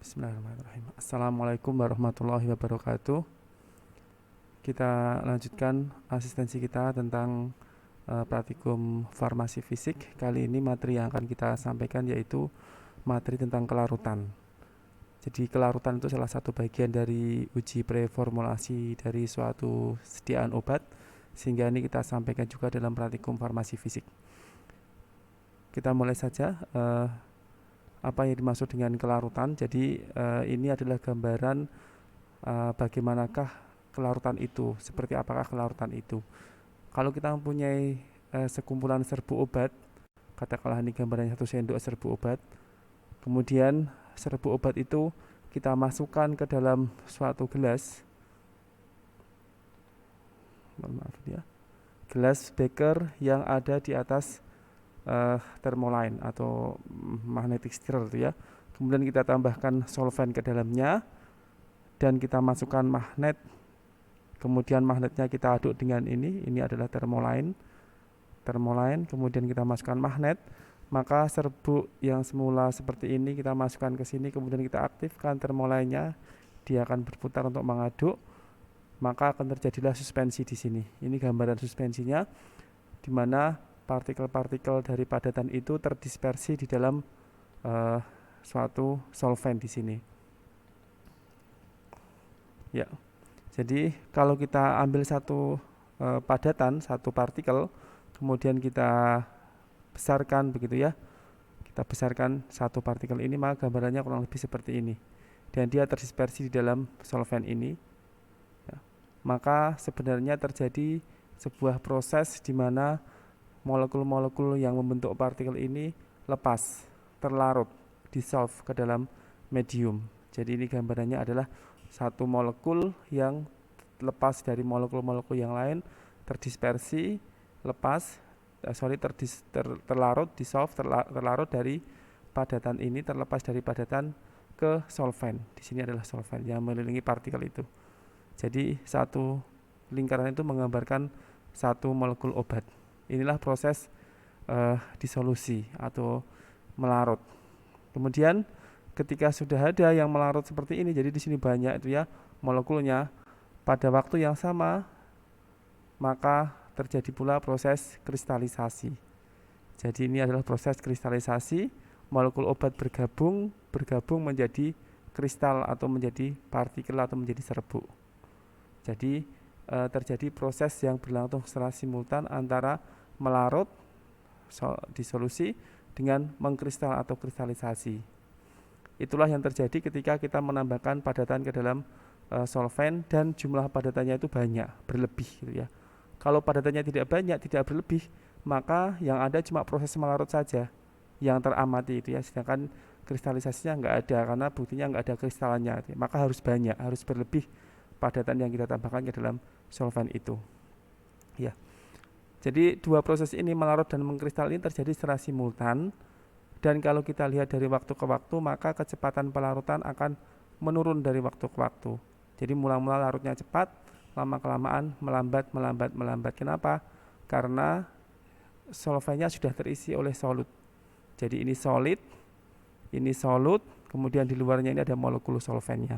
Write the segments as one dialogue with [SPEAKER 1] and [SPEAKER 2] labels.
[SPEAKER 1] Bismillahirrahmanirrahim. Assalamualaikum warahmatullahi wabarakatuh. Kita lanjutkan asistensi kita tentang praktikum farmasi fisik. Kali ini materi yang akan kita sampaikan yaitu materi tentang kelarutan. Jadi kelarutan itu salah satu bagian dari uji preformulasi dari suatu sediaan obat, sehingga ini kita sampaikan juga dalam praktikum farmasi fisik. Kita mulai saja. Apa yang dimaksud dengan kelarutan? Jadi ini adalah gambaran bagaimanakah kelarutan itu, seperti apakah kelarutan itu. Kalau kita mempunyai sekumpulan serbuk obat, katakanlah ini gambarannya 1 sendok serbuk obat, kemudian serbuk obat itu kita masukkan ke dalam suatu gelas, maaf ya, gelas beker yang ada di atas thermoline atau magnetic stirrer ya. Kemudian kita tambahkan solvent ke dalamnya dan kita masukkan magnet. Kemudian magnetnya kita aduk dengan ini adalah thermoline. Kemudian kita masukkan magnet, maka serbuk yang semula seperti ini kita masukkan ke sini, kemudian kita aktifkan thermoline-nya, dia akan berputar untuk mengaduk, maka akan terjadilah suspensi di sini. Ini gambaran suspensinya, di mana partikel-partikel dari padatan itu terdispersi di dalam suatu solvent di sini. Ya, jadi kalau kita ambil satu padatan, satu partikel, kemudian kita besarkan begitu ya, kita besarkan satu partikel ini, maka gambarannya kurang lebih seperti ini, dan dia terdispersi di dalam solvent ini. Ya, maka sebenarnya terjadi sebuah proses di mana molekul-molekul yang membentuk partikel ini lepas, terlarut, dissolve ke dalam medium. Jadi ini gambarannya adalah satu molekul yang lepas dari molekul-molekul yang lain, terdispersi, terlarut, dissolve, terlarut dari padatan ini, terlepas dari padatan ke solvent. Di sini adalah solvent yang mengelilingi partikel itu. Jadi satu lingkaran itu menggambarkan satu molekul obat. Inilah proses disolusi atau melarut. Kemudian ketika sudah ada yang melarut seperti ini, jadi di sini banyak itu ya molekulnya, pada waktu yang sama maka terjadi pula proses kristalisasi. Jadi ini adalah proses kristalisasi, molekul obat bergabung menjadi kristal atau menjadi partikel atau menjadi serbuk. Jadi terjadi proses yang berlangsung secara simultan antara melarut, disolusi, dengan mengkristal atau kristalisasi. Itulah yang terjadi ketika kita menambahkan padatan ke dalam solvent dan jumlah padatannya itu banyak, berlebih gitu ya. Kalau padatannya tidak banyak, tidak berlebih, maka yang ada cuma proses melarut saja yang teramati itu ya, sedangkan kristalisasinya nggak ada karena buktinya nggak ada kristalnya, maka harus banyak, harus berlebih padatan yang kita tambahkan ke dalam solvent itu. Ya. Jadi dua proses ini, melarut dan mengkristal, ini terjadi secara simultan, dan kalau kita lihat dari waktu ke waktu, maka kecepatan pelarutan akan menurun dari waktu ke waktu. Jadi mula-mula larutnya cepat, lama-kelamaan melambat. Kenapa? Karena solventnya sudah terisi oleh solut. Jadi ini solid, ini solut, kemudian di luarnya ini ada molekul solventnya.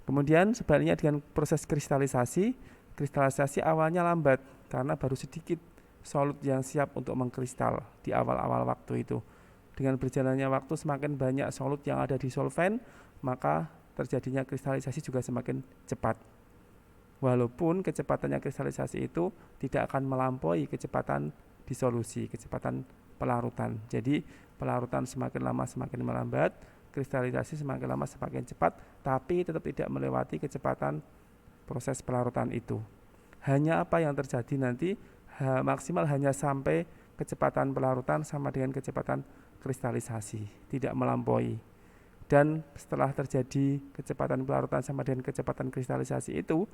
[SPEAKER 1] Kemudian sebaliknya dengan proses kristalisasi awalnya lambat karena baru sedikit solut yang siap untuk mengkristal di awal-awal waktu itu. Dengan berjalannya waktu, semakin banyak solut yang ada di solvent, maka terjadinya kristalisasi juga semakin cepat. Walaupun kecepatannya kristalisasi itu tidak akan melampaui kecepatan disolusi, kecepatan pelarutan. Jadi pelarutan semakin lama semakin melambat, kristalisasi semakin lama semakin cepat, tapi tetap tidak melewati kecepatan proses pelarutan itu. Hanya apa yang terjadi nanti, maksimal hanya sampai kecepatan pelarutan sama dengan kecepatan kristalisasi, tidak melampaui. Dan setelah terjadi kecepatan pelarutan sama dengan kecepatan kristalisasi itu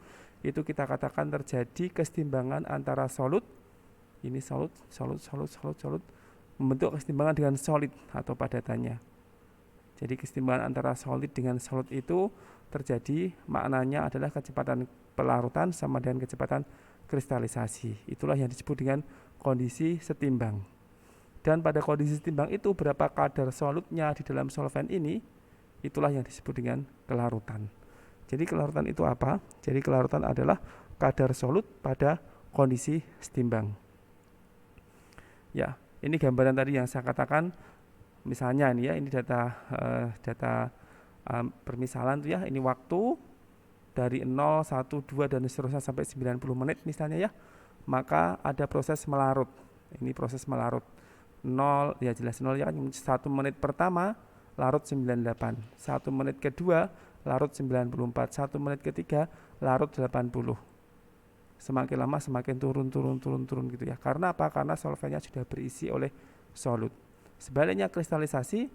[SPEAKER 1] kita katakan terjadi kesetimbangan antara solut, ini solut, membentuk kesetimbangan dengan solid atau padatannya. Jadi kesetimbangan antara solid dengan solut itu terjadi, maknanya adalah kecepatan pelarutan sama dengan kecepatan kristalisasi. Itulah yang disebut dengan kondisi setimbang. Dan pada kondisi setimbang itu berapa kadar solutnya di dalam solvent ini, itulah yang disebut dengan kelarutan. Jadi kelarutan itu apa? Jadi kelarutan adalah kadar solut pada kondisi setimbang. Ya, ini gambaran tadi yang saya katakan. Misalnya ini ya, ini data permisalan tuh ya, ini waktu dari 0, 1, 2 dan seterusnya sampai 90 menit misalnya ya. Maka ada proses melarut. Ini proses melarut. 0 ya jelas 0 ya kan, 1 menit pertama larut 98, 1 menit kedua larut 94, 1 menit ketiga larut 80. Semakin lama semakin turun gitu ya. Karena apa? Karena solvennya sudah berisi oleh solut. Sebaliknya kristalisasi,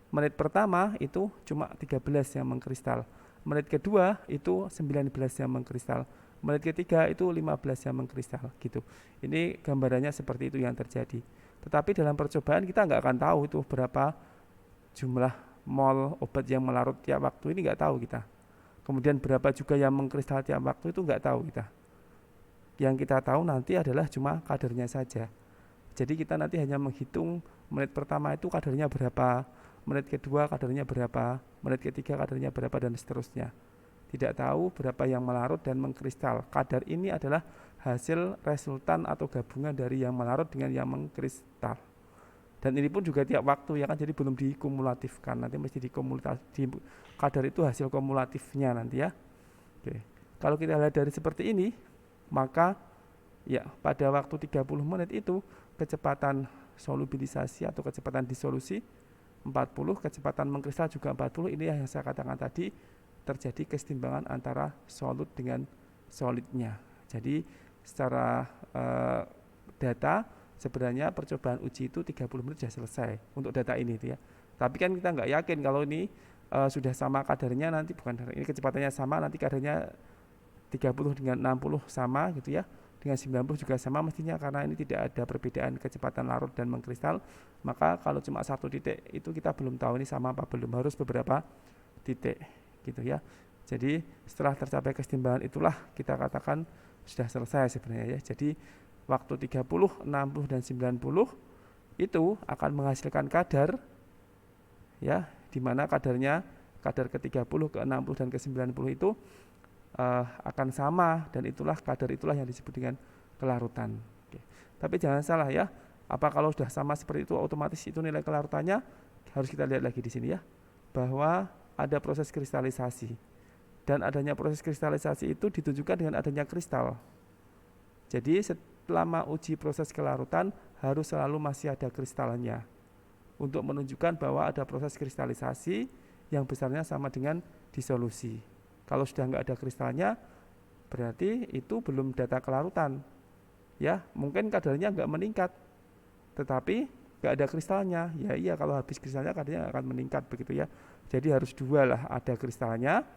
[SPEAKER 1] menit pertama itu cuma 13 yang mengkristal, menit kedua itu 19 yang mengkristal, menit ketiga itu 15 yang mengkristal gitu. Ini gambarannya seperti itu yang terjadi. Tetapi dalam percobaan kita nggak akan tahu itu berapa jumlah mol obat yang melarut tiap waktu, ini nggak tahu kita. Kemudian berapa juga yang mengkristal tiap waktu itu nggak tahu kita. Yang kita tahu nanti adalah cuma kadarnya saja. Jadi kita nanti hanya menghitung menit pertama itu kadarnya berapa, menit kedua kadarnya berapa, menit ketiga kadarnya berapa dan seterusnya. Tidak tahu berapa yang melarut dan mengkristal. Kadar ini adalah hasil resultan atau gabungan dari yang melarut dengan yang mengkristal. Dan ini pun juga tiap waktu ya kan, jadi belum dikumulatifkan, nanti mesti kadar itu hasil kumulatifnya nanti ya. Oke. Kalau kita lihat dari seperti ini, maka ya pada waktu 30 menit itu kecepatan solubilisasi atau kecepatan disolusi 40, kecepatan mengkristal juga 40. Ini yang saya katakan tadi, terjadi kesetimbangan antara solut dengan solidnya. Jadi secara data sebenarnya percobaan uji itu 30 menit sudah selesai untuk data ini ya. Tapi kan kita nggak yakin kalau ini sudah sama kadarnya, nanti bukan ini kecepatannya sama, nanti kadarnya 30 dengan 60 sama gitu ya, dengan 90 juga sama mestinya, karena ini tidak ada perbedaan kecepatan larut dan mengkristal. Maka kalau cuma satu titik itu kita belum tahu ini sama apa belum, harus beberapa titik gitu ya. Jadi setelah tercapai kesetimbangan itulah kita katakan sudah selesai sebenarnya ya. Jadi waktu 30, 60 dan 90 itu akan menghasilkan kadar ya, di mana kadarnya kadar ke-30, ke-60 dan ke-90 itu akan sama, dan kadar itulah yang disebut dengan kelarutan. Oke. Tapi jangan salah ya, apa kalau sudah sama seperti itu otomatis itu nilai kelarutannya? Harus kita lihat lagi di sini ya, bahwa ada proses kristalisasi, dan adanya proses kristalisasi itu ditunjukkan dengan adanya kristal. Jadi selama uji proses kelarutan harus selalu masih ada kristalnya untuk menunjukkan bahwa ada proses kristalisasi yang besarnya sama dengan disolusi. Kalau sudah nggak ada kristalnya, berarti itu belum data kelarutan. Ya, mungkin kadarnya nggak meningkat, tetapi nggak ada kristalnya. Ya iya, kalau habis kristalnya kadarnya akan meningkat begitu ya. Jadi harus dua lah, ada kristalnya,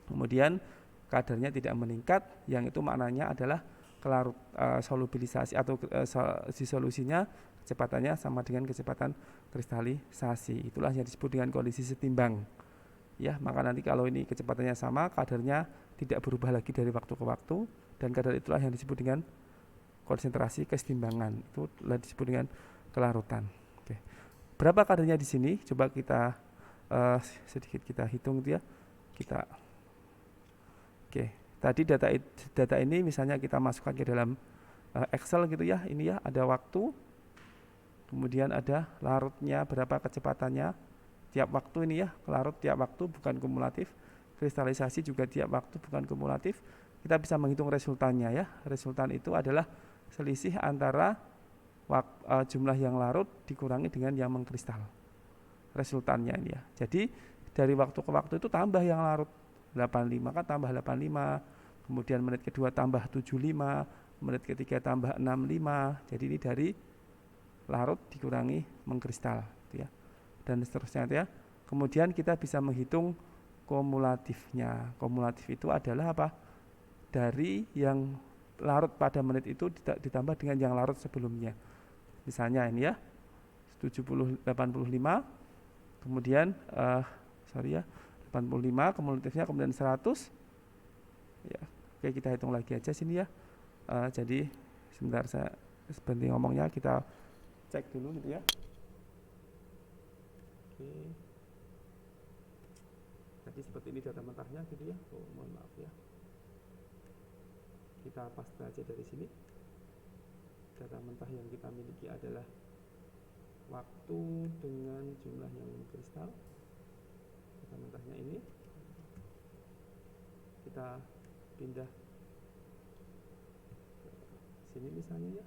[SPEAKER 1] kemudian kadarnya tidak meningkat, yang itu maknanya adalah solubilisasi atau disolusinya kecepatannya sama dengan kecepatan kristalisasi. Itulah yang disebut dengan kondisi setimbang. Ya, maka nanti kalau ini kecepatannya sama, kadarnya tidak berubah lagi dari waktu ke waktu, dan kadar itulah yang disebut dengan konsentrasi kesetimbangan. Itu disebut dengan kelarutan. Oke. Berapa kadarnya di sini? Coba kita sedikit kita hitung ya. Oke. Tadi data ini misalnya kita masukkan ke dalam Excel gitu ya. Ini ya, ada waktu, kemudian ada larutnya berapa kecepatannya tiap waktu ini ya, larut tiap waktu bukan kumulatif, kristalisasi juga tiap waktu bukan kumulatif. Kita bisa menghitung resultannya ya. Resultan itu adalah selisih antara jumlah yang larut dikurangi dengan yang mengkristal. Resultannya ini ya. Jadi dari waktu ke waktu itu tambah yang larut 85 kan, tambah 85, kemudian menit kedua tambah 75, menit ketiga tambah 65. Jadi ini dari larut dikurangi mengkristal gitu ya, dan seterusnya ya. Kemudian kita bisa menghitung kumulatifnya. Kumulatif itu adalah apa? Dari yang larut pada menit itu ditambah dengan yang larut sebelumnya. Misalnya ini ya, 85, kemudian 85 kumulatifnya, kemudian 100 ya. Oke, kita hitung lagi aja sini ya. Jadi sebentar, saya sebentar ngomongnya, kita cek dulu gitu ya. Oke. Jadi seperti ini data mentahnya gitu ya. Oh, mohon maaf ya. Kita paste aja dari sini. Data mentah yang kita miliki adalah waktu dengan jumlah yang kristal. Data mentahnya ini. Kita pindah ke sini misalnya ya.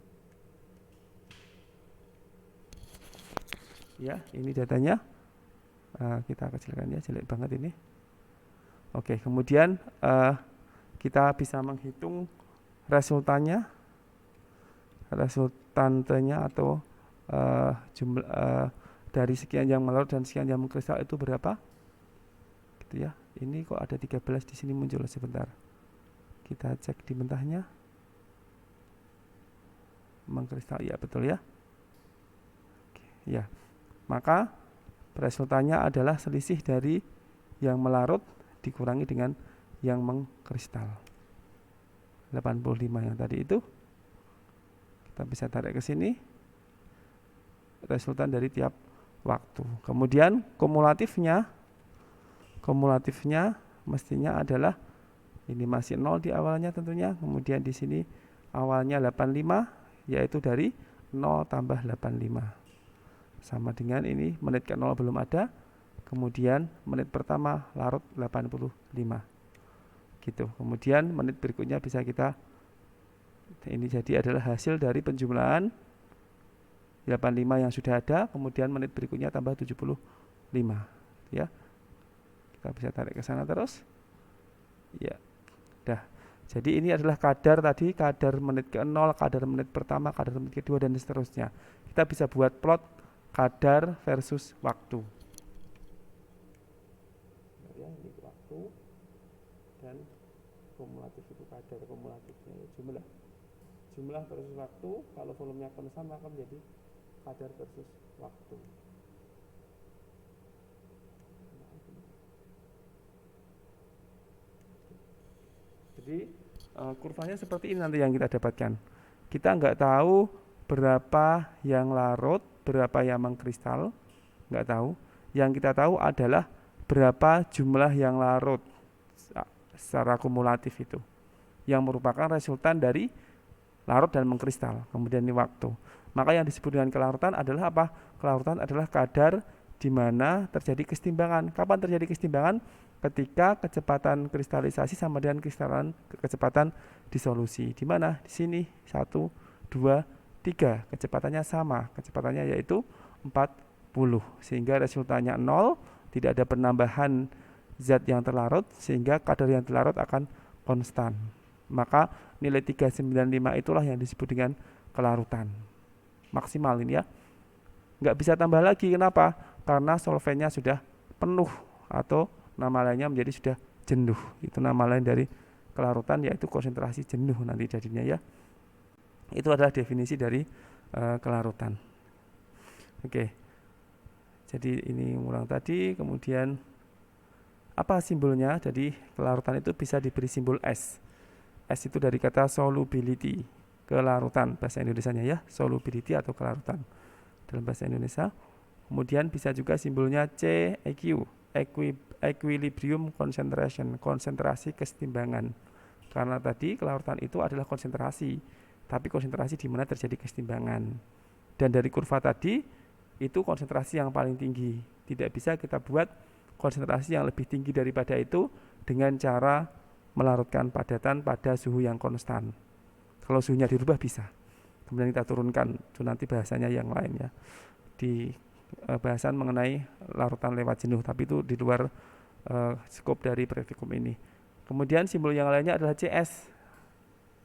[SPEAKER 1] Ya, ini datanya. Kita kecilkan ya, jelek banget ini. Oke, kemudian kita bisa menghitung resultantenya atau jumlah dari sekian yang melarut dan sekian yang mengkristal itu berapa? Gitu ya. Ini kok ada 13 di sini muncul sebentar. Kita cek di mentahnya. Mengkristal ya, betul ya. Oke, ya. Maka resultannya adalah selisih dari yang melarut dikurangi dengan yang mengkristal. 85 yang tadi itu. Kita bisa tarik ke sini. Resultan dari tiap waktu. Kemudian kumulatifnya mestinya adalah ini masih 0 di awalnya tentunya. Kemudian di sini awalnya 85 yaitu dari 0 tambah 85. Sama dengan ini menit ke 0 belum ada, kemudian menit pertama larut 85 gitu. Kemudian menit berikutnya bisa kita, ini jadi adalah hasil dari penjumlahan 85 yang sudah ada, kemudian menit berikutnya tambah 75 ya. Kita bisa tarik ke sana terus ya. Dah. Jadi ini adalah kadar tadi, kadar menit ke 0, kadar menit pertama, kadar menit kedua dan seterusnya. Kita bisa buat plot kadar versus waktu. Ya, ini waktu dan kumulatif itu kadar kumulatifnya ya, jumlah versus waktu. Kalau volumenya konstan maka menjadi kadar versus waktu. Jadi kurvanya seperti ini nanti yang kita dapatkan. Kita nggak tahu berapa yang larut, berapa yang mengkristal, nggak tahu. Yang kita tahu adalah berapa jumlah yang larut secara kumulatif itu, yang merupakan resultan dari larut dan mengkristal. Kemudian ini waktu. Maka yang disebut dengan kelarutan adalah apa? Kelarutan adalah kadar di mana terjadi kesetimbangan. Kapan terjadi kesetimbangan? Ketika kecepatan kristalisasi sama dengan kecepatan disolusi. Di mana? Di sini 1, 2, 3, kecepatannya sama, kecepatannya yaitu 40, sehingga resultannya 0, tidak ada penambahan zat yang terlarut, sehingga kadar yang terlarut akan konstan. Maka nilai 395 itulah yang disebut dengan kelarutan maksimal ini ya. Nggak bisa tambah lagi, kenapa? Karena solvennya sudah penuh atau nama lainnya menjadi sudah jenuh. Itu nama lain dari kelarutan, yaitu konsentrasi jenuh nanti jadinya ya. Itu adalah definisi dari kelarutan. Oke. Jadi ini ulang tadi, kemudian apa simbolnya? Jadi kelarutan itu bisa diberi simbol S. S itu dari kata solubility, kelarutan bahasa Indonesianya ya, solubility atau kelarutan dalam bahasa Indonesia. Kemudian bisa juga simbolnya C, EQ, equilibrium concentration, konsentrasi kesetimbangan. Karena tadi kelarutan itu adalah konsentrasi, tapi konsentrasi di mana terjadi kesetimbangan. Dan dari kurva tadi itu konsentrasi yang paling tinggi. Tidak bisa kita buat konsentrasi yang lebih tinggi daripada itu dengan cara melarutkan padatan pada suhu yang konstan. Kalau suhunya dirubah bisa. Kemudian kita turunkan, itu nanti bahasanya yang lain ya. Di bahasan mengenai larutan lewat jenuh, tapi itu di luar skop dari praktikum ini. Kemudian simbol yang lainnya adalah CS.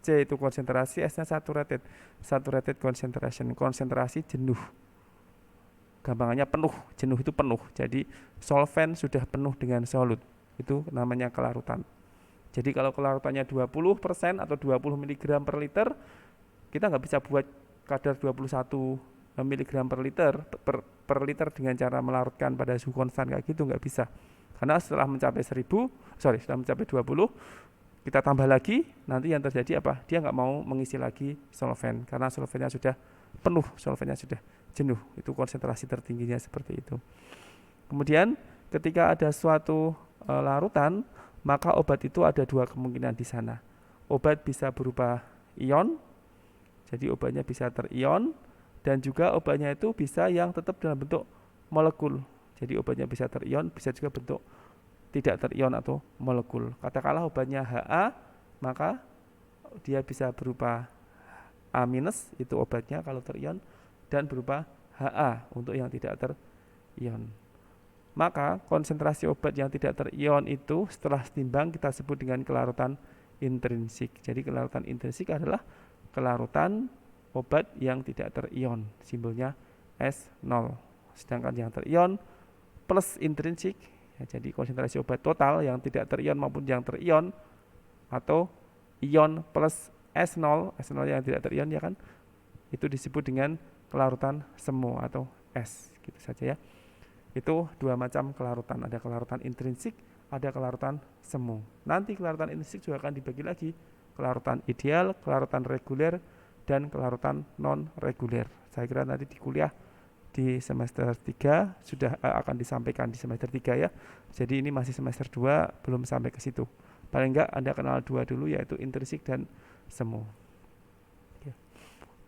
[SPEAKER 1] C itu konsentrasi, S-nya saturated concentration, konsentrasi jenuh. Gampangannya penuh, jenuh itu penuh. Jadi solvent sudah penuh dengan solut, itu namanya kelarutan. Jadi kalau kelarutannya 20% atau 20 mg per liter, kita nggak bisa buat kadar 21 mg per liter dengan cara melarutkan pada suhu konstan kayak gitu, nggak bisa. Karena setelah mencapai 20, kita tambah lagi, nanti yang terjadi apa? Dia nggak mau mengisi lagi solvent, karena solventnya sudah penuh, solventnya sudah jenuh. Itu konsentrasi tertingginya seperti itu. Kemudian ketika ada suatu larutan, maka obat itu ada dua kemungkinan di sana. Obat bisa berupa ion, jadi obatnya bisa terion, dan juga obatnya itu bisa yang tetap dalam bentuk molekul. Jadi obatnya bisa terion, bisa juga bentuk tidak terion atau molekul. Katakanlah obatnya Ha, maka dia bisa berupa A-, itu obatnya kalau terion, dan berupa Ha untuk yang tidak terion. Maka konsentrasi obat yang tidak terion itu setelah timbang kita sebut dengan kelarutan intrinsik. Jadi kelarutan intrinsik adalah kelarutan obat yang tidak terion, simbolnya S0. Sedangkan yang terion plus intrinsik, ya, jadi konsentrasi obat total yang tidak terion maupun yang terion, atau ion plus S0, S0 yang tidak terion ya kan, itu disebut dengan kelarutan semu atau S, gitu saja ya. Itu dua macam kelarutan, ada kelarutan intrinsik, ada kelarutan semu. Nanti kelarutan intrinsik juga akan dibagi lagi, kelarutan ideal, kelarutan reguler, dan kelarutan non reguler. Saya kira nanti di kuliah di semester 3 sudah akan disampaikan di semester 3 ya. Jadi ini masih semester 2, belum sampai ke situ. Paling enggak Anda kenal dua dulu, yaitu intrinsik dan semu.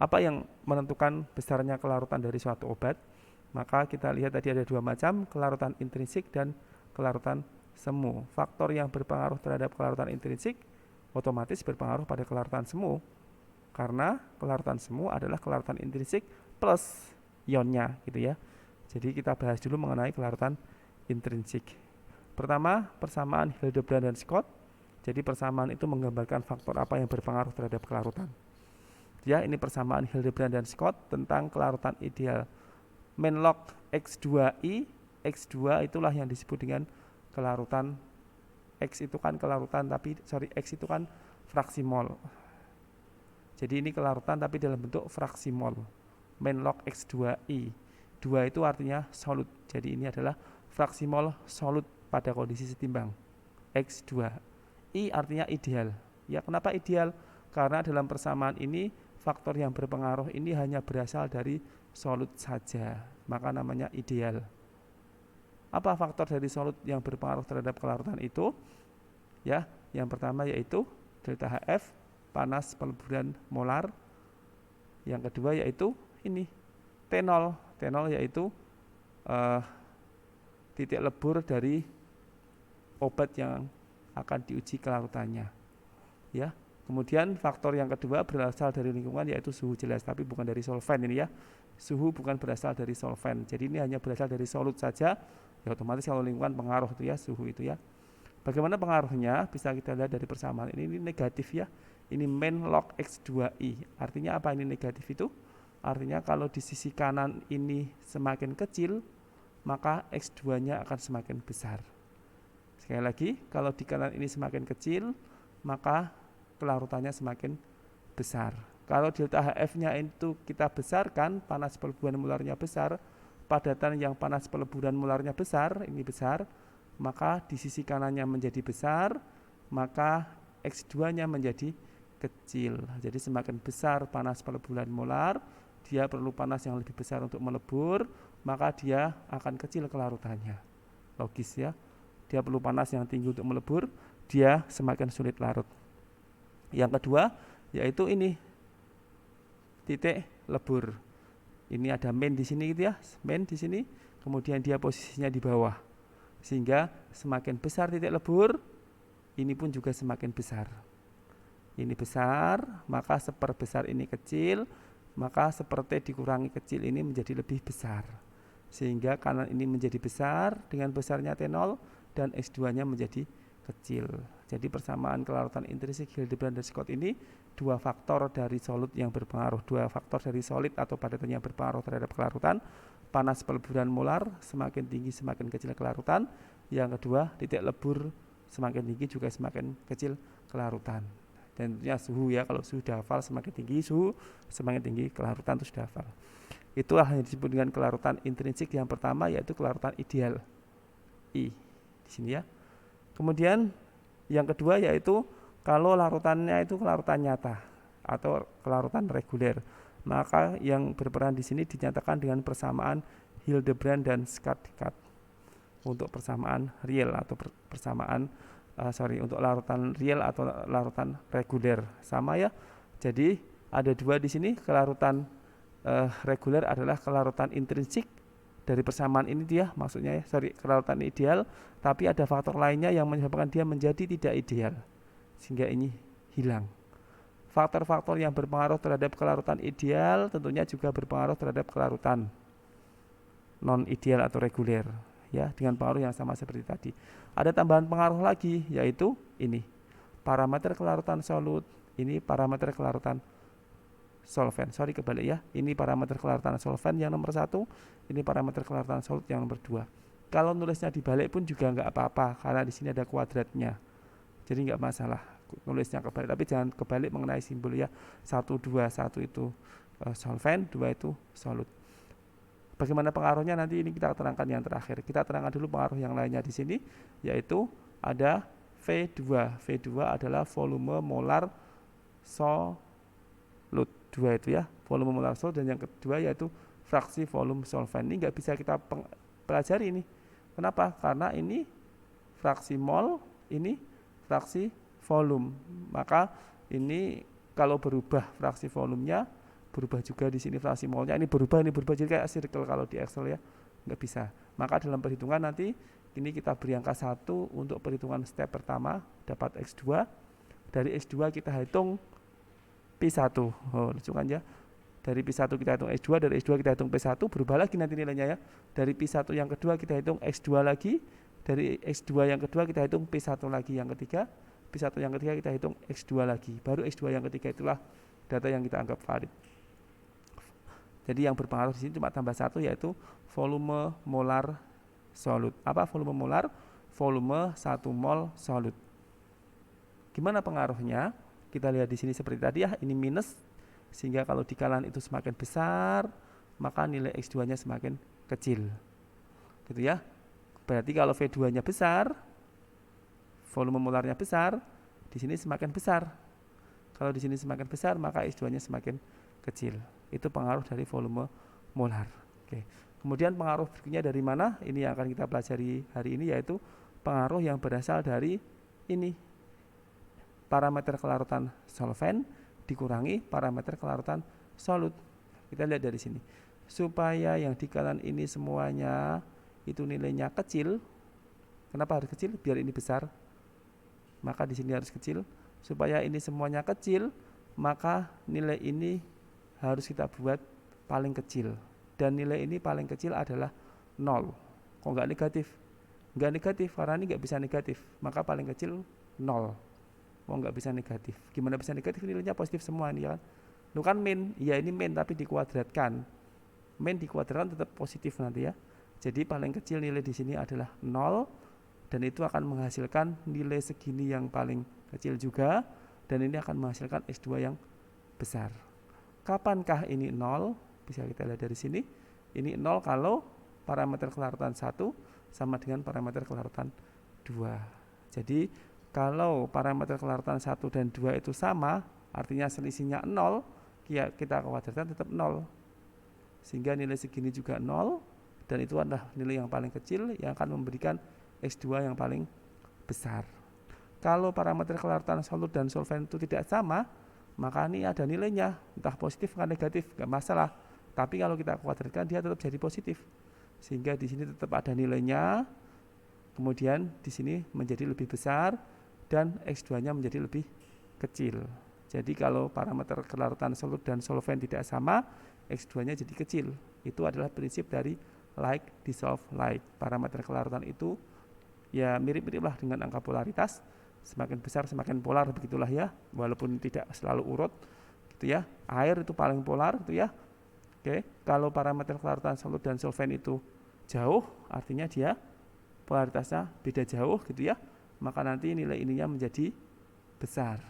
[SPEAKER 1] Apa yang menentukan besarnya kelarutan dari suatu obat? Maka kita lihat tadi ada dua macam, kelarutan intrinsik dan kelarutan semu. Faktor yang berpengaruh terhadap kelarutan intrinsik otomatis berpengaruh pada kelarutan semu, karena kelarutan semu adalah kelarutan intrinsik plus ionnya gitu ya. Jadi kita bahas dulu mengenai kelarutan intrinsik. Pertama, persamaan Hildebrand dan Scott. Jadi persamaan itu menggambarkan faktor apa yang berpengaruh terhadap kelarutan. Ya, ini persamaan Hildebrand dan Scott tentang kelarutan ideal. Main log X2I, X2 itulah yang disebut dengan kelarutan. X itu kan kelarutan, X itu kan fraksi mol. Jadi ini kelarutan tapi dalam bentuk fraksi mol. Main log X2I. 2 itu artinya solut. Jadi ini adalah fraksi mol solut pada kondisi setimbang. X2. I artinya ideal. Ya, kenapa ideal? Karena dalam persamaan ini faktor yang berpengaruh ini hanya berasal dari solut saja, maka namanya ideal. Apa faktor dari solut yang berpengaruh terhadap kelarutan itu? Ya, yang pertama yaitu delta Hf, panas peleburan molar. Yang kedua yaitu ini T0. T0 yaitu titik lebur dari obat yang akan diuji kelarutannya. Ya. Kemudian faktor yang kedua berasal dari lingkungan, yaitu suhu jelas, tapi bukan dari solvent ini ya. Suhu bukan berasal dari solvent. Jadi ini hanya berasal dari solut saja. Ya otomatis kalau lingkungan pengaruh itu ya, suhu itu ya. Bagaimana pengaruhnya? Bisa kita lihat dari persamaan ini negatif ya. Ini main log X2I. Artinya apa ini negatif itu? Artinya kalau di sisi kanan ini semakin kecil, maka X2-nya akan semakin besar. Sekali lagi, kalau di kanan ini semakin kecil, maka kelarutannya semakin besar. Kalau delta Hf-nya itu kita besarkan, panas peleburan molarnya besar, padatan yang panas peleburan molarnya besar, ini besar, maka di sisi kanannya menjadi besar, maka X2-nya menjadi kecil. Jadi semakin besar panas peleburan molar, dia perlu panas yang lebih besar untuk melebur, maka dia akan kecil kelarutannya. Logis ya. Dia perlu panas yang tinggi untuk melebur, dia semakin sulit larut. Yang kedua yaitu ini titik lebur. Ini ada main di sini gitu ya, main di sini, kemudian dia posisinya di bawah. Sehingga semakin besar titik lebur, ini pun juga semakin besar. Ini besar, maka seperbesar ini kecil, maka seperti dikurangi kecil ini menjadi lebih besar. Sehingga kanan ini menjadi besar dengan besarnya T0 dan X2-nya menjadi kecil. Jadi persamaan kelarutan intrinsik Hildebrand dan Scott ini dua faktor dari solut yang berpengaruh, dua faktor dari solid atau padatan yang berpengaruh terhadap kelarutan. Panas peleburan molar semakin tinggi semakin kecil kelarutan. Yang kedua, titik lebur semakin tinggi juga semakin kecil kelarutan. Dan tentunya suhu ya, kalau suhu sudah hafal semakin tinggi suhu semakin tinggi kelarutan itu sudah hafal. Itulah yang disebut dengan kelarutan intrinsik yang pertama, yaitu kelarutan ideal I di sini ya. Kemudian yang kedua yaitu kalau larutannya itu kelarutan nyata atau kelarutan reguler, maka yang berperan di sini dinyatakan dengan persamaan Hildebrand dan Scott. untuk persamaan real atau persamaan untuk larutan real atau larutan reguler sama ya. Jadi ada dua di sini, kelarutan reguler adalah kelarutan intrinsik dari persamaan ini dia, maksudnya ya, kelarutan ideal, tapi ada faktor lainnya yang menyebabkan dia menjadi tidak ideal sehingga ini hilang. Faktor-faktor yang berpengaruh terhadap kelarutan ideal tentunya juga berpengaruh terhadap kelarutan non ideal atau reguler ya, dengan pengaruh yang sama seperti tadi. Ada tambahan pengaruh lagi, yaitu ini parameter kelarutan solut, ini parameter kelarutan solvent. Kebalik ya, ini parameter kelarutan solvent yang nomor 1, ini parameter kelarutan solut yang nomor 2. Kalau nulisnya dibalik pun juga nggak apa-apa karena di sini ada kuadratnya, jadi nggak masalah nulisnya kebalik, tapi jangan kebalik mengenai simbol ya. 1, 2, 1 itu solvent, 2 itu solut. Bagaimana pengaruhnya nanti ini kita terangkan yang terakhir. Kita terangkan dulu pengaruh yang lainnya di sini, yaitu ada V2. V2 adalah volume molar solut 2 itu ya, volume molar solut, dan yang kedua yaitu fraksi volume solvent. Ini nggak bisa kita pelajari ini. Kenapa? Karena ini fraksi mol, ini fraksi volume. Maka ini kalau berubah fraksi volumenya, berubah juga di sini fraksi molnya, ini berubah jadi kayak circle kalau di Excel ya, nggak bisa. Maka dalam perhitungan nanti ini kita beri angka 1 untuk perhitungan step pertama, dapat X2. Dari X2 kita hitung P1. Lucu kan ya, dari P1 kita hitung X2, dari X2 kita hitung P1, berubah lagi nanti nilainya ya. Dari P1 yang kedua kita hitung X2 lagi, dari X2 yang kedua kita hitung P1 lagi, yang ketiga P1 yang ketiga kita hitung X2 lagi, baru X2 yang ketiga itulah data yang kita anggap valid. Jadi yang berpengaruh di sini cuma tambah 1, yaitu volume molar solut. Apa volume molar? Volume 1 mol solut. Gimana pengaruhnya? Kita lihat di sini seperti tadi ya, ini minus, sehingga kalau dikalikan itu semakin besar, maka nilai X2-nya semakin kecil. Gitu ya. Berarti kalau V2-nya besar, volume molarnya besar, di sini semakin besar. Kalau di sini semakin besar, maka X2-nya semakin kecil. Itu pengaruh dari volume molar. Oke. Kemudian pengaruh berikutnya dari mana? Ini yang akan kita pelajari hari ini, yaitu pengaruh yang berasal dari ini, parameter kelarutan solvent dikurangi parameter kelarutan solut. Kita lihat dari sini. Supaya yang dikalikan ini semuanya itu nilainya kecil. Kenapa harus kecil? Biar ini besar. Maka di sini harus kecil. Supaya ini semuanya kecil, maka nilai ini harus kita buat paling kecil, dan nilai ini paling kecil adalah 0. Kok nggak negatif? Nggak negatif karena ini nggak bisa negatif, maka paling kecil 0. Kok nggak bisa negatif? Gimana bisa negatif? Nilainya positif semua ini kan? Lu kan min, ya ini min tapi dikuadratkan. Min dikuadratkan tetap positif nanti ya. Jadi paling kecil nilai di sini adalah 0, dan itu akan menghasilkan nilai segini yang paling kecil juga, dan ini akan menghasilkan X2 yang besar. Kapankah ini 0? Bisa kita lihat dari sini. Ini 0 kalau parameter kelarutan 1 sama dengan parameter kelarutan 2. Jadi kalau parameter kelarutan 1 dan 2 itu sama, artinya selisihnya 0, ya kita kuadratkan tetap 0. Sehingga nilai segini juga 0, dan itu adalah nilai yang paling kecil yang akan memberikan X2 yang paling besar. Kalau parameter kelarutan solut dan solvent itu tidak sama, maka ini ada nilainya, entah positif atau negatif, nggak masalah. Tapi kalau kita kuadratkan dia tetap jadi positif, sehingga di sini tetap ada nilainya. Kemudian di sini menjadi lebih besar dan X2-nya menjadi lebih kecil. Jadi kalau parameter kelarutan solut dan solvent tidak sama, X2-nya jadi kecil. Itu adalah prinsip dari like dissolve like. Parameter kelarutan itu ya mirip-mirip lah dengan angka polaritas. Semakin besar semakin polar, begitulah ya, walaupun tidak selalu urut gitu ya. Air itu paling polar gitu ya. Oke, kalau parameter kelarutan solut dan solvent itu jauh, artinya dia polaritasnya beda jauh gitu ya, maka nanti nilai ininya menjadi besar,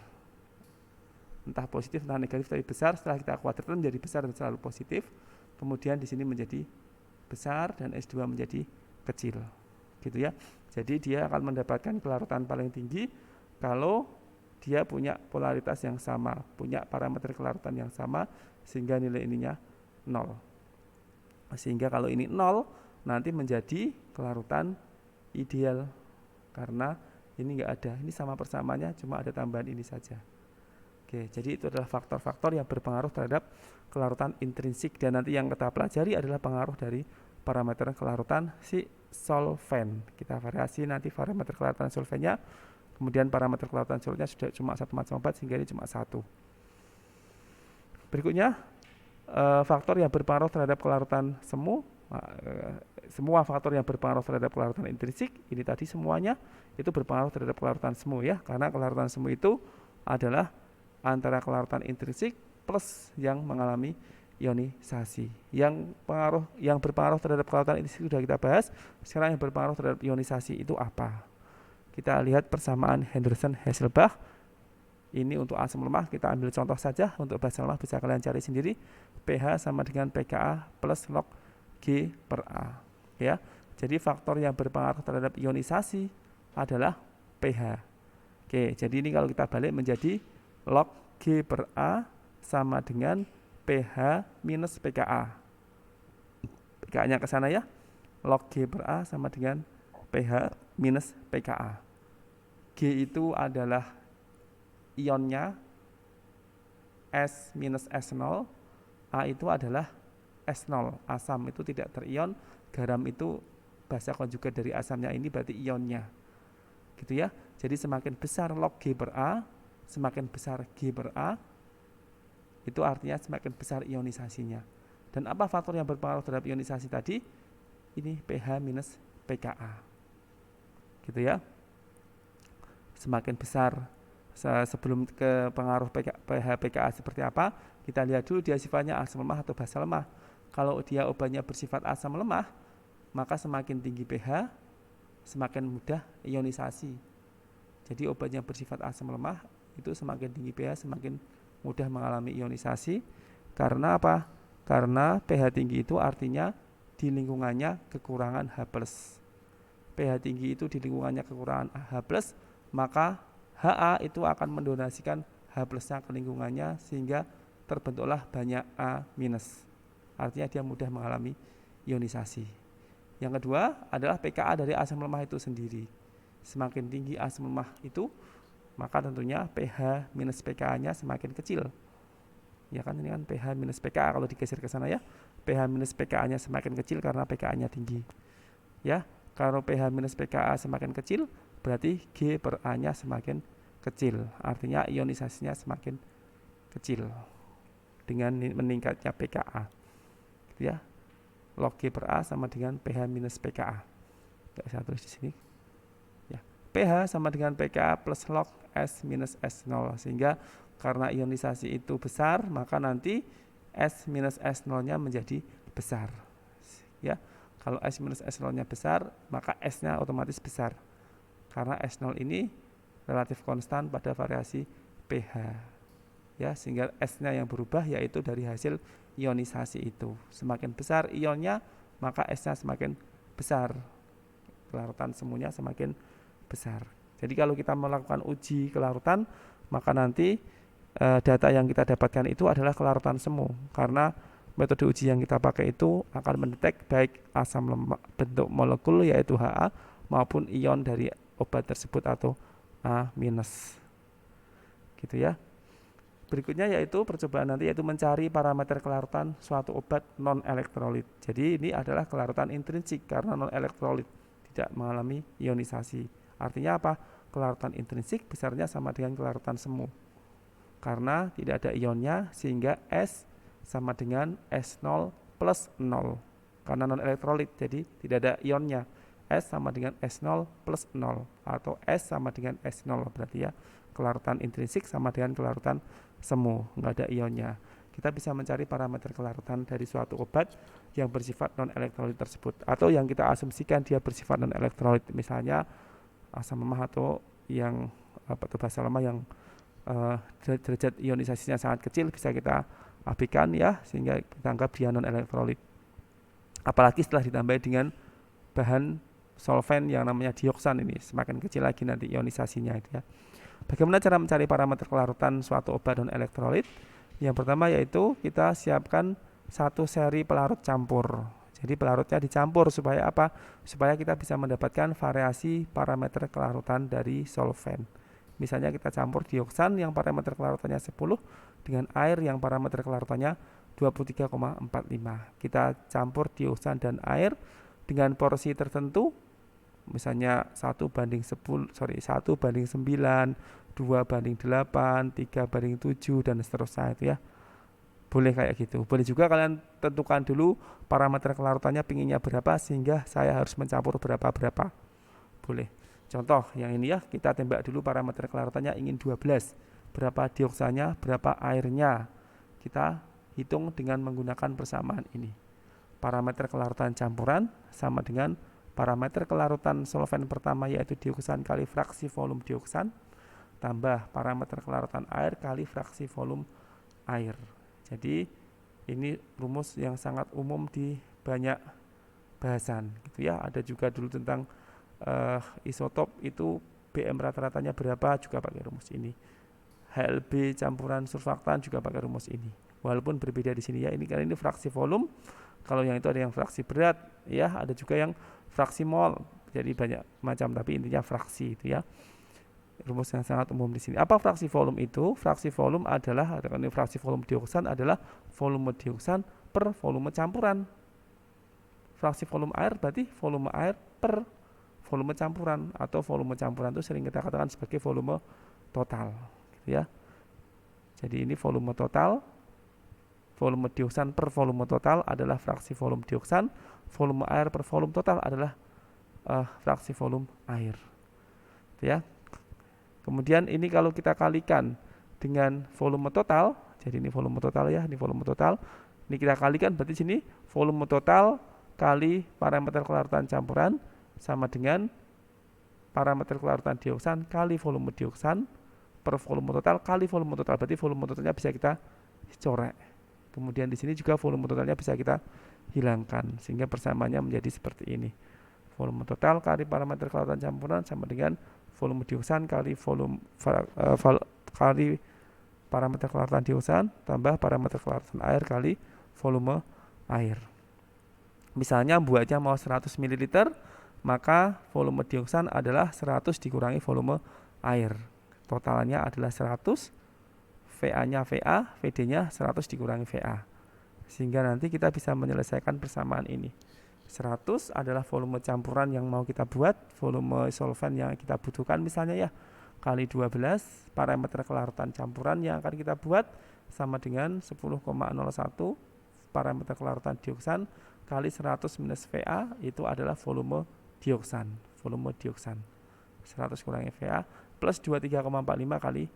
[SPEAKER 1] entah positif entah negatif, tapi besar. Setelah kita kuadratkan menjadi besar dan selalu positif. Kemudian di sini menjadi besar dan S2 menjadi kecil gitu ya. Jadi dia akan mendapatkan kelarutan paling tinggi kalau dia punya polaritas yang sama, punya parameter kelarutan yang sama, sehingga nilai ininya 0. Sehingga kalau ini 0, nanti menjadi kelarutan ideal karena ini enggak ada, ini sama persamaannya cuma ada tambahan ini saja. Oke, jadi itu adalah faktor-faktor yang berpengaruh terhadap kelarutan intrinsik, dan nanti yang kita pelajari adalah pengaruh dari parameter kelarutan si solvent. Kita variasi nanti parameter kelarutan solventnya, kemudian parameter kelarutan solutnya sudah cuma satu macam obat sehingga ini cuma satu. Berikutnya faktor yang berpengaruh terhadap kelarutan semu. Semua faktor yang berpengaruh terhadap kelarutan intrinsik ini tadi semuanya itu berpengaruh terhadap kelarutan semu ya, karena kelarutan semu itu adalah antara kelarutan intrinsik plus yang mengalami ionisasi. Yang berpengaruh terhadap kelarutan intrinsik sudah kita bahas. Sekarang yang berpengaruh terhadap ionisasi itu apa? Kita lihat persamaan Henderson-Hasselbalch. Ini untuk asam lemah kita ambil contoh saja, untuk basa lemah bisa kalian cari sendiri. pH sama dengan pKa plus log G per A. Ya, jadi faktor yang berpengaruh terhadap ionisasi adalah pH. Oke, jadi ini kalau kita balik menjadi log G per A sama dengan pH minus pKa. pKa-nya ke sana ya. Log G per A sama dengan pH minus pKa. G itu adalah ionnya, S minus S0, A itu adalah S0. Asam itu tidak terion, garam itu basa konjugat dari asamnya ini berarti ionnya. Gitu ya. Jadi semakin besar log G per A, semakin besar G per A, itu artinya semakin besar ionisasinya. Dan apa faktor yang berpengaruh terhadap ionisasi tadi? Ini pH minus pKa. Gitu ya. Semakin besar, sebelum ke pengaruh pH pKa seperti apa, kita lihat dulu dia sifatnya asam lemah atau basa lemah. Kalau dia obatnya bersifat asam lemah, maka semakin tinggi pH, semakin mudah ionisasi. Jadi obatnya bersifat asam lemah itu semakin tinggi pH semakin mudah mengalami ionisasi. Karena apa? Karena pH tinggi itu artinya di lingkungannya kekurangan H+. pH tinggi itu di lingkungannya kekurangan H+, maka Ha itu akan mendonasikan H+-nya ke lingkungannya sehingga terbentuklah banyak A-. Artinya dia mudah mengalami ionisasi. Yang kedua adalah pKa dari asam lemah itu sendiri. Semakin tinggi asam lemah itu, maka tentunya pH minus pKa-nya semakin kecil. Ya kan, ini kan pH minus pKa kalau digeser ke sana ya. pH minus pKa-nya semakin kecil karena pKa-nya tinggi. Ya, kalau pH minus pKa semakin kecil, berarti G per A-nya semakin kecil. Artinya ionisasinya semakin kecil dengan meningkatnya pKa. Gitu ya. Log G per A sama dengan pH minus pKa. Saya tulis di sini. Ya, pH sama dengan pKa plus log S minus S0, sehingga karena ionisasi itu besar, maka nanti S minus S0-nya menjadi besar. Ya, kalau S minus S0-nya besar, maka S-nya otomatis besar. Karena S0 ini relatif konstan pada variasi pH. Ya, sehingga S-nya yang berubah yaitu dari hasil ionisasi itu. Semakin besar ionnya, maka S-nya semakin besar. Kelarutan semuanya semakin besar. Jadi kalau kita melakukan uji kelarutan, maka nanti data yang kita dapatkan itu adalah kelarutan semu, karena metode uji yang kita pakai itu akan mendetek baik asam lemak bentuk molekul yaitu Ha maupun ion dari obat tersebut atau A-. Gitu ya. Berikutnya yaitu percobaan nanti yaitu mencari parameter kelarutan suatu obat non elektrolit. Jadi ini adalah kelarutan intrinsik karena non elektrolit, tidak mengalami ionisasi. Artinya apa? Kelarutan intrinsik besarnya sama dengan kelarutan semu. Karena tidak ada ionnya sehingga S sama dengan S0 plus 0. Karena non elektrolit jadi tidak ada ionnya. S sama dengan S0 plus 0 atau S sama dengan S0 berarti ya. Kelarutan intrinsik sama dengan kelarutan semu, nggak ada ionnya. Kita bisa mencari parameter kelarutan dari suatu obat yang bersifat non elektrolit tersebut atau yang kita asumsikan dia bersifat non elektrolit, misalnya asam lemah atau yang basa lemah yang derajat ionisasinya sangat kecil bisa kita abaikan ya, sehingga kita anggap dia non elektrolit. Apalagi setelah ditambah dengan bahan solvent yang namanya dioksan, ini semakin kecil lagi nanti ionisasinya itu ya. Bagaimana cara mencari parameter kelarutan suatu obat non elektrolit? Yang pertama yaitu kita siapkan satu seri pelarut campur. Jadi pelarutnya dicampur supaya apa? Supaya kita bisa mendapatkan variasi parameter kelarutan dari solvent. Misalnya kita campur dioksan yang parameter kelarutannya 10 dengan air yang parameter kelarutannya 23,45. Kita campur dioksan dan air dengan porsi tertentu, misalnya 1:10, 1:9, 2:8, 3:7 dan seterusnya itu ya. Boleh kayak gitu. Boleh juga kalian tentukan dulu parameter kelarutannya pinginnya berapa sehingga saya harus mencampur berapa-berapa. Boleh. Contoh yang ini ya, kita tembak dulu parameter kelarutannya ingin 12. Berapa dioksannya, berapa airnya. Kita hitung dengan menggunakan persamaan ini. Parameter kelarutan campuran sama dengan parameter kelarutan solvent pertama yaitu dioksan kali fraksi volume dioksan tambah parameter kelarutan air kali fraksi volume air. Jadi ini rumus yang sangat umum di banyak bahasan gitu ya. Ada juga dulu tentang isotop itu BM rata-ratanya berapa juga pakai rumus ini. HLB campuran surfaktan juga pakai rumus ini. Walaupun berbeda di sini ya. Ini kan ini fraksi volume. Kalau yang itu ada yang fraksi berat ya, ada juga yang fraksi mol. Jadi banyak macam tapi intinya fraksi itu ya. Rumus yang sangat umum di sini. Apa fraksi volume itu? Fraksi volume adalah fraksi volume dioksan adalah volume dioksan per volume campuran. Fraksi volume air berarti volume air per volume campuran atau volume campuran itu sering kita katakan sebagai volume total, gitu ya. Jadi ini volume total. Volume dioksan per volume total adalah fraksi volume dioksan. Volume air per volume total adalah fraksi volume air, gitu ya. Kemudian ini kalau kita kalikan dengan volume total, jadi ini volume total ya, ini volume total. Ini kita kalikan berarti sini volume total kali parameter kelarutan campuran sama dengan parameter kelarutan dioksan kali volume dioksan per volume total kali volume total. Berarti volume totalnya bisa kita corek. Kemudian di sini juga volume totalnya bisa kita hilangkan sehingga persamaannya menjadi seperti ini. Volume total kali parameter kelarutan campuran sama dengan volume dioksan kali kali parameter kelarutan dioksan tambah parameter kelarutan air kali volume air. Misalnya buatnya mau 100 ml, maka volume dioksan adalah 100 dikurangi volume air. Totalnya adalah 100, VA-nya VA, VD-nya 100 dikurangi VA. Sehingga nanti kita bisa menyelesaikan persamaan ini. 100 adalah volume campuran yang mau kita buat, volume solvent yang kita butuhkan misalnya ya, kali 12 parameter kelarutan campuran yang akan kita buat sama dengan 10,01 parameter kelarutan dioksan kali 100 minus VA itu adalah volume dioksan. 100 kurangi VA plus 23,45 kali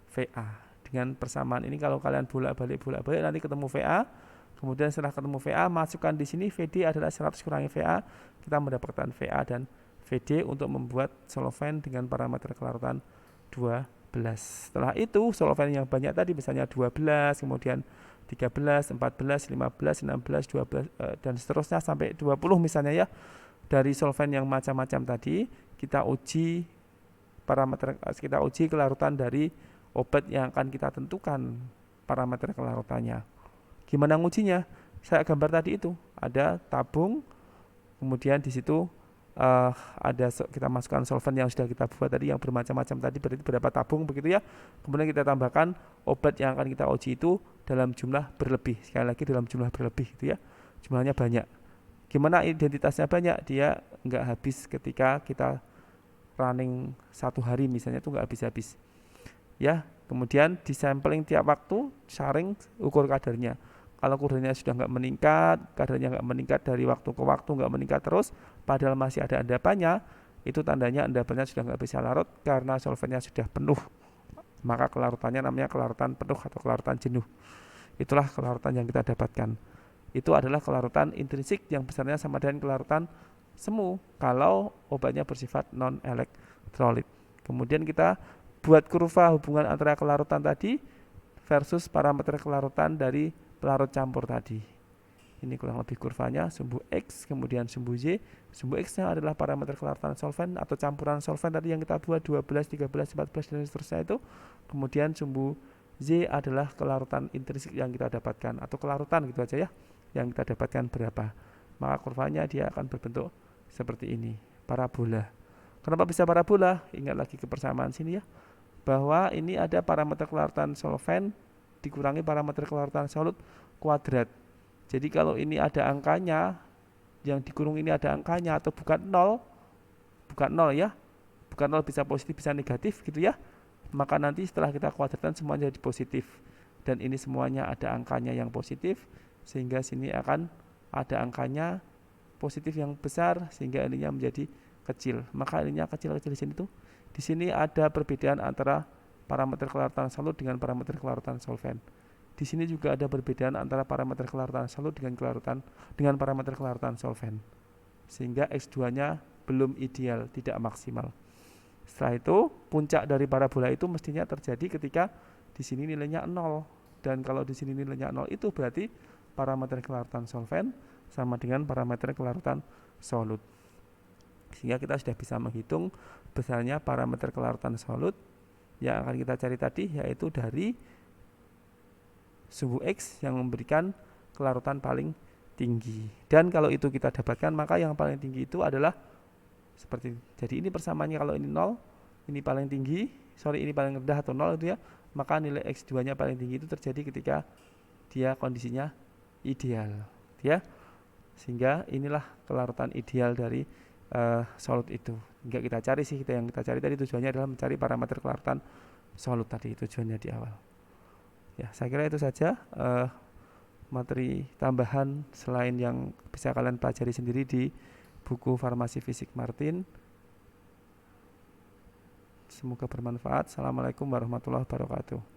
[SPEAKER 1] VA. Dengan persamaan ini kalau kalian bolak-balik nanti ketemu VA. Kemudian setelah ketemu VA, masukkan di sini VD adalah 100 kurangi VA. Kita mendapatkan VA dan VD untuk membuat solvent dengan parameter kelarutan 12. Setelah itu solvent yang banyak tadi misalnya 12, kemudian 13, 14, 15, 16, 12 dan seterusnya sampai 20 misalnya ya. Dari solvent yang macam-macam tadi kita uji parameter, kita uji kelarutan dari obat yang akan kita tentukan parameter kelarutannya. Gimana ngujinya? Saya gambar tadi itu, ada tabung, kemudian di situ ada kita masukkan solvent yang sudah kita buat tadi yang bermacam-macam tadi, berarti berapa tabung begitu ya. Kemudian kita tambahkan obat yang akan kita uji itu dalam jumlah berlebih. Sekali lagi dalam jumlah berlebih gitu ya. Jumlahnya banyak. Gimana identitasnya banyak? Dia nggak habis ketika kita running 1 hari misalnya, itu nggak habis-habis. Ya, kemudian disampling tiap waktu, saring ukur kadarnya. Kalau kadarnya sudah nggak meningkat, kadarnya nggak meningkat dari waktu ke waktu, nggak meningkat terus, padahal masih ada endapannya, itu tandanya endapannya sudah nggak bisa larut karena solventnya sudah penuh. Maka kelarutannya namanya kelarutan penuh atau kelarutan jenuh. Itulah kelarutan yang kita dapatkan. Itu adalah kelarutan intrinsik yang besarnya sama dengan kelarutan semu kalau obatnya bersifat non-elektrolit. Kemudian kita buat kurva hubungan antara kelarutan tadi versus parameter kelarutan dari pelarut campur tadi. Ini kurang lebih kurvanya, sumbu X kemudian sumbu Y. Sumbu X-nya adalah parameter kelarutan solvent atau campuran solvent tadi yang kita buat 12, 13, 14 dan seterusnya itu. Kemudian sumbu Z adalah kelarutan intrinsik yang kita dapatkan atau kelarutan gitu aja ya, yang kita dapatkan berapa. maka kurvanya dia akan berbentuk seperti ini, parabola. Kenapa bisa parabola? Ingat lagi ke persamaan sini ya, bahwa ini ada parameter kelaratan solvent dikurangi parameter kelaratan solut kuadrat. Jadi kalau ini ada angkanya, yang dikurung ini ada angkanya atau bukan nol ya, bukan nol, bisa positif bisa negatif gitu ya, maka nanti setelah kita kuadratkan semuanya jadi positif, dan ini semuanya ada angkanya yang positif, sehingga sini akan ada angkanya positif yang besar sehingga ininya menjadi kecil. Maka ininya kecil-kecil di sini tuh. Di sini ada perbedaan antara parameter kelaratan solut dengan parameter kelaratan solvent. Di sini juga ada perbedaan antara parameter kelaratan solut dengan parameter kelaratan solvent. Sehingga X2-nya belum ideal, tidak maksimal. Setelah itu, puncak dari parabola itu mestinya terjadi ketika di sini nilainya 0. Dan kalau di sini nilainya 0 itu berarti parameter kelaratan solvent sama dengan parameter kelaratan solut. Sehingga kita sudah bisa menghitung besarnya parameter kelaratan solut yang akan kita cari tadi, yaitu dari suhu X yang memberikan kelarutan paling tinggi. Dan kalau itu kita dapatkan, maka yang paling tinggi itu adalah seperti ini. Jadi ini persamaannya, kalau ini 0, ini paling tinggi, ini paling rendah atau 0 itu ya, maka nilai X2-nya paling tinggi itu terjadi ketika dia kondisinya ideal ya. Sehingga inilah kelarutan ideal dari solut itu. Enggak kita cari sih, yang kita cari tadi tujuannya adalah mencari parameter kelarutan solut tadi, tujuannya di awal. Ya, saya kira itu saja materi tambahan selain yang bisa kalian pelajari sendiri di buku Farmasi Fisik Martin. Semoga bermanfaat. Assalamualaikum warahmatullahi wabarakatuh.